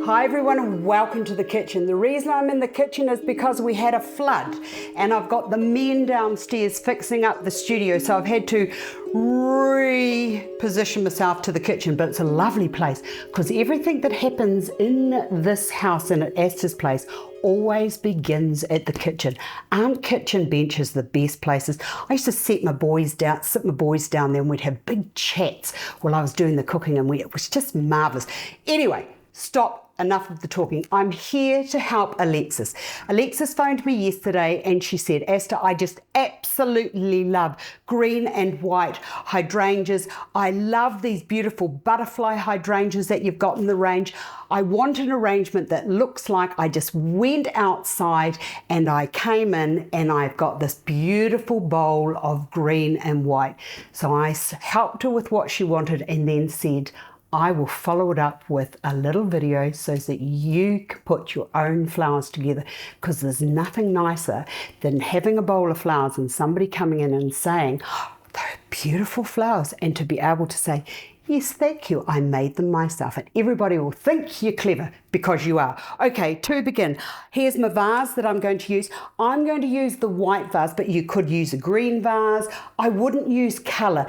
Hi everyone and welcome to the kitchen. The reason I'm in the kitchen is because we had a flood and I've got the men downstairs fixing up the studio, so I've had to reposition myself to the kitchen, but it's a lovely place because everything that happens in this house and at Asta's place always begins at the kitchen. Aren't kitchen benches the best places? I used to sit my boys down there and we'd have big chats while I was doing the cooking, and it was just marvellous. Anyway, stop. Enough of the talking. I'm here to help Alexis. Alexis phoned me yesterday and she said, Asta, I just absolutely love green and white hydrangeas. I love these beautiful butterfly hydrangeas that you've got in the range. I want an arrangement that looks like I just went outside and I came in and I've got this beautiful bowl of green and white. So I helped her with what she wanted and then said, I will follow it up with a little video so that you can put your own flowers together, because there's nothing nicer than having a bowl of flowers and somebody coming in and saying, oh, they're beautiful flowers, and to be able to say, yes, thank you, I made them myself. And everybody will think you're clever because you are. Okay, to begin, here's my vase that I'm going to use. I'm going to use the white vase, but you could use a green vase. I wouldn't use colour.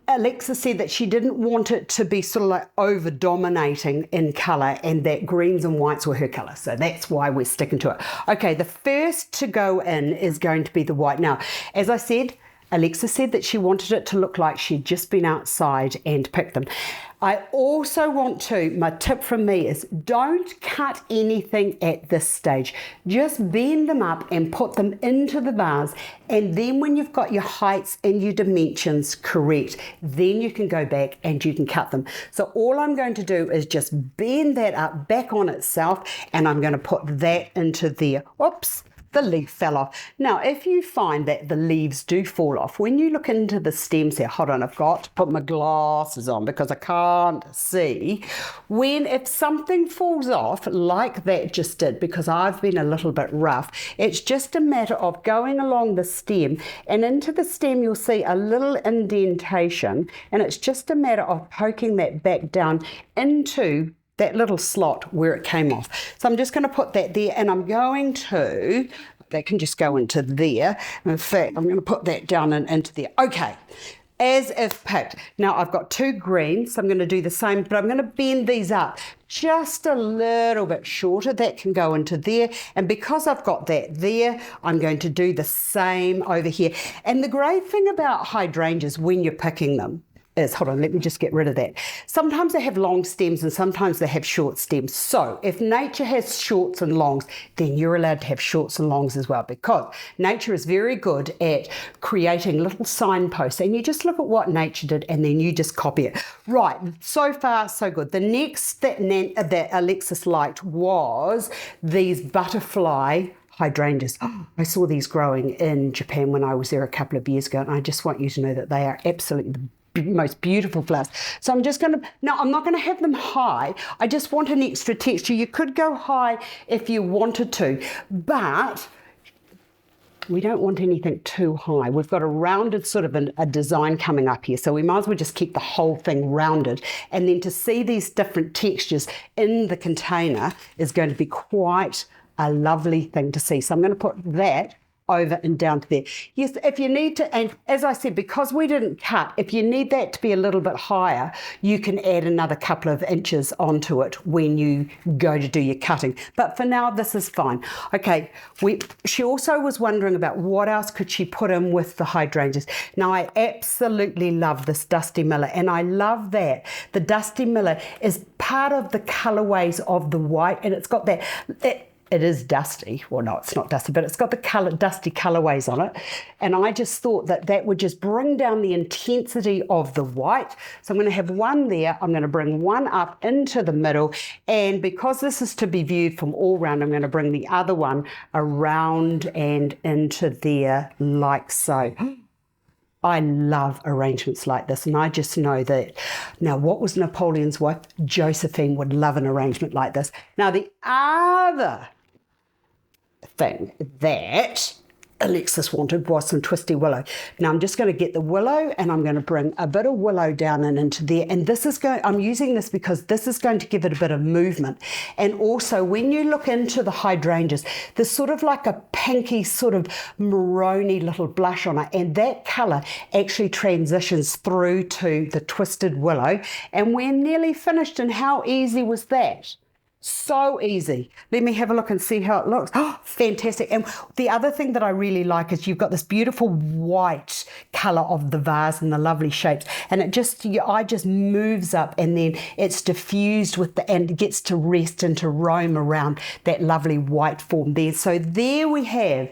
Alexa said that she didn't want it to be sort of like over-dominating in colour, and that greens and whites were her colour. So that's why we're sticking to it. Okay, the first to go in is going to be the white. Now, as I said, Alexa said that she wanted it to look like she'd just been outside and picked them. I also want to, my tip from me is don't cut anything at this stage. Just bend them up and put them into the vase, and then when you've got your heights and your dimensions correct, then you can go back and you can cut them. So all I'm going to do is just bend that up back on itself, and I'm going to put that into there. Oops. The leaf fell off. Now, if you find that the leaves do fall off, when you look into the stems here, hold on, I've got to put my glasses on because I can't see. If something falls off like that just did, because I've been a little bit rough, it's just a matter of going along the stem, and into the stem you'll see a little indentation, and it's just a matter of poking that back down into that little slot where it came off. So I'm just going to put that there, and I'm going to, that can just go into there. In fact, I'm going to put that down and into there. Okay, as if picked. Now I've got two greens, so I'm going to do the same, but I'm going to bend these up just a little bit shorter. That can go into there, and because I've got that there, I'm going to do the same over here. And the great thing about hydrangeas when you're picking them is, hold on, let me just get rid of that. Sometimes they have long stems and sometimes they have short stems. So if nature has shorts and longs, then you're allowed to have shorts and longs as well, because nature is very good at creating little signposts, and you just look at what nature did and then you just copy it. Right, so far so good. The next that Alexis liked was these butterfly hydrangeas. I saw these growing in Japan when I was there a couple of years ago, and I just want you to know that they are absolutely the most beautiful flowers. So I'm just going to, now I'm not going to have them high. I just want an extra texture. You could go high if you wanted to, but we don't want anything too high. We've got a rounded sort of a design coming up here, so we might as well just keep the whole thing rounded. And then to see these different textures in the container is going to be quite a lovely thing to see. So I'm going to put that over and down to there. Yes, if you need to, and as I said, because we didn't cut, if you need that to be a little bit higher, you can add another couple of inches onto it when you go to do your cutting. But for now, this is fine. Okay, she also was wondering about what else could she put in with the hydrangeas. Now, I absolutely love this Dusty Miller, and I love that the Dusty Miller is part of the colorways of the white, and it's got that, it is dusty. Well, no, it's not dusty, but it's got the dusty colorways on it. And I just thought that that would just bring down the intensity of the white. So I'm going to have one there. I'm going to bring one up into the middle. And because this is to be viewed from all round, I'm going to bring the other one around and into there like so. I love arrangements like this, and I just know that, now what was Napoleon's wife? Josephine would love an arrangement like this. Now the other thing that Alexis wanted was some twisty willow. Now I'm just going to get the willow and I'm going to bring a bit of willow down and into there. And this is going, I'm using this because this is going to give it a bit of movement. And also when you look into the hydrangeas, there's sort of like a pinky sort of maroony little blush on it. And that colour actually transitions through to the twisted willow. And we're nearly finished. And how easy was that? So easy. Let me have a look and see how it looks. Oh, fantastic. And the other thing that I really like is you've got this beautiful white colour of the vase and the lovely shapes. And it just, your eye just moves up and then it's diffused with and gets to rest and to roam around that lovely white form there. So there we have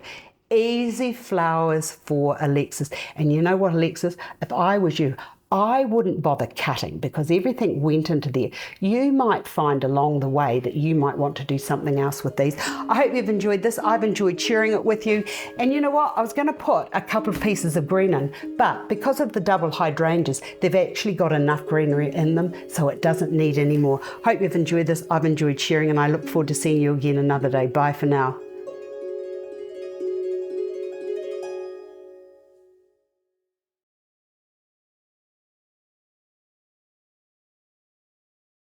easy flowers for Alexis. And you know what, Alexis? If I was you, I wouldn't bother cutting because everything went into there. You might find along the way that you might want to do something else with these. I hope you've enjoyed this. I've enjoyed sharing it with you. And you know what? I was going to put a couple of pieces of green in, but because of the double hydrangeas, they've actually got enough greenery in them, so it doesn't need any more. Hope you've enjoyed this. I've enjoyed sharing and I look forward to seeing you again another day. Bye for now.